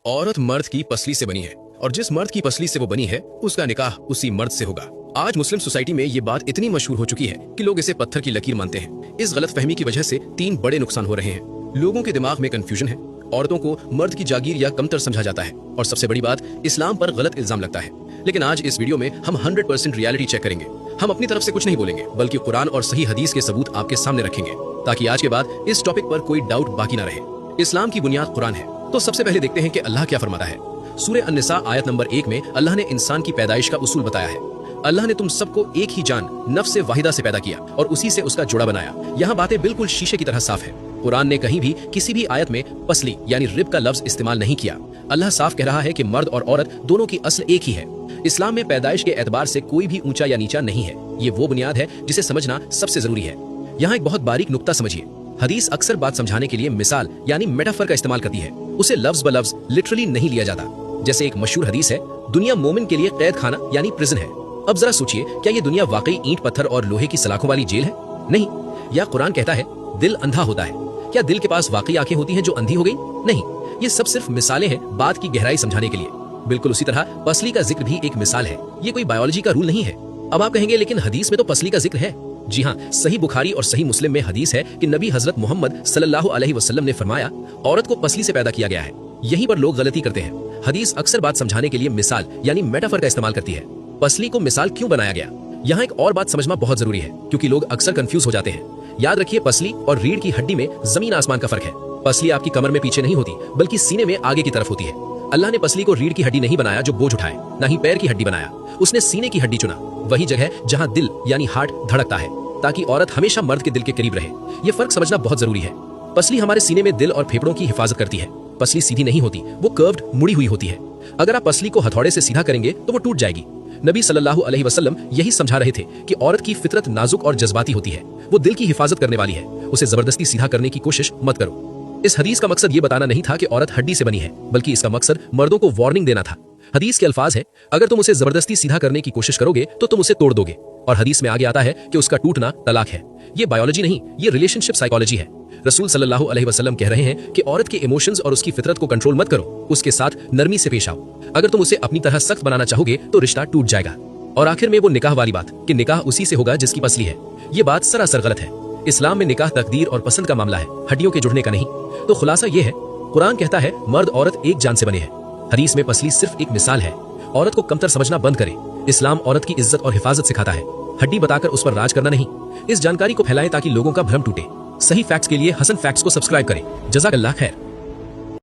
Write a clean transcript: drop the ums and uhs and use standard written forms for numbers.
औरत मर्द की पसली से बनी है और जिस मर्द की पसली से वो बनी है उसका निकाह उसी मर्द से होगा। आज मुस्लिम सोसाइटी में ये बात इतनी मशहूर हो चुकी है कि लोग इसे पत्थर की लकीर मानते हैं। इस गलत फहमी की वजह से 3 बड़े नुकसान हो रहे हैं। लोगों के दिमाग में कंफ्यूजन है, औरतों को मर्द की जागीर या कमतर समझा जाता है और सबसे बड़ी बात, इस्लाम पर गलत इल्जाम लगता है। लेकिन आज इस वीडियो में हम 100% रियलिटी चेक करेंगे। हम अपनी तरफ से कुछ नहीं बोलेंगे बल्कि कुरान और सही हदीस के सबूत आपके सामने रखेंगे ताकि आज के बाद इस टॉपिक पर कोई डाउट बाकी ना रहे। इस्लाम की बुनियाद कुरान है, तो सबसे पहले देखते हैं कि अल्लाह क्या फरमाता है। सूरह अन-निसा आयत नंबर 1 में अल्लाह ने इंसान की पैदाइश का उसूल बताया है। अल्लाह ने तुम सबको एक ही जान नफ्स वाहिदा से पैदा किया और उसी से उसका जोड़ा बनाया। यहाँ बातें बिल्कुल शीशे की तरह साफ है। कुरान ने कहीं भी किसी भी आयत में पसली यानी रिब का लफ्ज इस्तेमाल नहीं किया। अल्लाह साफ कह रहा है कि मर्द और औरत दोनों की असल एक ही है। इस्लाम में पैदाइश के एतबार से कोई भी ऊंचा या नीचा नहीं है। ये वो बुनियाद है जिसे समझना सबसे जरूरी है। यहाँ एक बहुत बारीक नुक्ता समझिए। हदीस अक्सर बात समझाने के लिए मिसाल यानी मेटाफर का इस्तेमाल करती है। उसे लफ्ज ब लफ्ज लिटरली नहीं लिया जाता। जैसे एक मशहूर हदीस है, दुनिया मोमिन के लिए कैद खाना यानी प्रिजन है। अब जरा सोचिए, क्या ये दुनिया वाकई ईंट पत्थर और लोहे की सलाखों वाली जेल है? नहीं। या कुरान कहता है दिल अंधा होता है, क्या दिल के पास वाकई आंखें होती हैं जो अंधी हो गई? नहीं। ये सब सिर्फ मिसालें हैं बात की गहराई समझाने के लिए। बिल्कुल उसी तरह पसली का जिक्र भी एक मिसाल है। ये कोई बायोलॉजी का रूल नहीं है। अब आप कहेंगे लेकिन हदीस में तो पसली का जिक्र है। जी हाँ, सही बुखारी और सही मुस्लिम में हदीस है कि नबी हजरत मोहम्मद सल्लल्लाहु अलैहि वसल्लम ने फरमाया, औरत को पसली से पैदा किया गया है। यहीं पर लोग गलती करते हैं। हदीस अक्सर बात समझाने के लिए मिसाल यानी मेटाफर का इस्तेमाल करती है। पसली को मिसाल क्यों बनाया गया? यहाँ एक और बात समझना बहुत जरूरी है क्योंकि लोग अक्सर कंफ्यूज हो जाते हैं। याद रखिए, पसली और रीढ़ की हड्डी में जमीन आसमान का फर्क है। पसली आपकी कमर में पीछे नहीं होती बल्कि सीने में आगे की तरफ होती है। अल्लाह ने पसली को रीढ़ की हड्डी नहीं बनाया जो बोझ उठाए, ना ही पैर की हड्डी बनाया। उसने सीने की हड्डी चुना, वही जगह जहाँ दिल यानी हार्ट धड़कता है, ताकि औरत हमेशा मर्द के दिल के करीब रहे। ये फर्क समझना बहुत जरूरी है। पसली हमारे सीने में दिल और फेफड़ों की हिफाजत करती है। पसली सीधी नहीं होती, वो कर्व्ड मुड़ी हुई होती है। अगर आप पसली को हथौड़े से सीधा करेंगे तो वो टूट जाएगी। नबी सल्लल्लाहु अलैहि वसल्लम यही समझा रहे थे कि औरत की फितरत नाजुक और जज्बाती होती है। वो दिल की हिफाजत करने वाली है। उसे जबरदस्ती सीधा करने की कोशिश मत करो। इस हदीस का मकसद ये बताना नहीं था कि औरत हड्डी से बनी है, बल्कि इसका मकसद मर्दों को वार्निंग देना था। हदीस के अल्फाज है, अगर तुम उसे जबरदस्ती सीधा करने की कोशिश करोगे तो तुम उसे तोड़ दोगे। और हदीस में आगे आता है कि उसका टूटना तलाक है। ये बायोलॉजी नहीं, ये रिलेशनशिप साइकोलॉजी है। रसूल सल्लल्लाहु अलैहि वसल्लम कह रहे हैं कि औरत के इमोशंस और उसकी फितरत को कंट्रोल मत करो, उसके साथ नरमी से पेश आओ। अगर तुम उसे अपनी तरह सख्त बनाना चाहोगे तो रिश्ता टूट जाएगा। और आखिर में वो निकाह वाली बात कि निकाह उसी से होगा जिसकी पसली है, ये बात सरासर गलत है। इस्लाम में निकाह तकदीर और पसंद का मामला है, हड्डियों के जुड़ने का नहीं। तो खुलासा ये है, कुरान कहता है मर्द औरत एक जान से बने हैं। हदीस में पसली सिर्फ एक मिसाल है। औरत को कमतर समझना बंद करें। इस्लाम औरत की इज्जत और हिफाजत सिखाता है, हड्डी बताकर उस पर राज करना नहीं। इस जानकारी को फैलाएं ताकि लोगों का भ्रम टूटे। सही फैक्ट्स के लिए हसन फैक्ट्स को सब्सक्राइब करें। जज़ाकल्लाह खैर।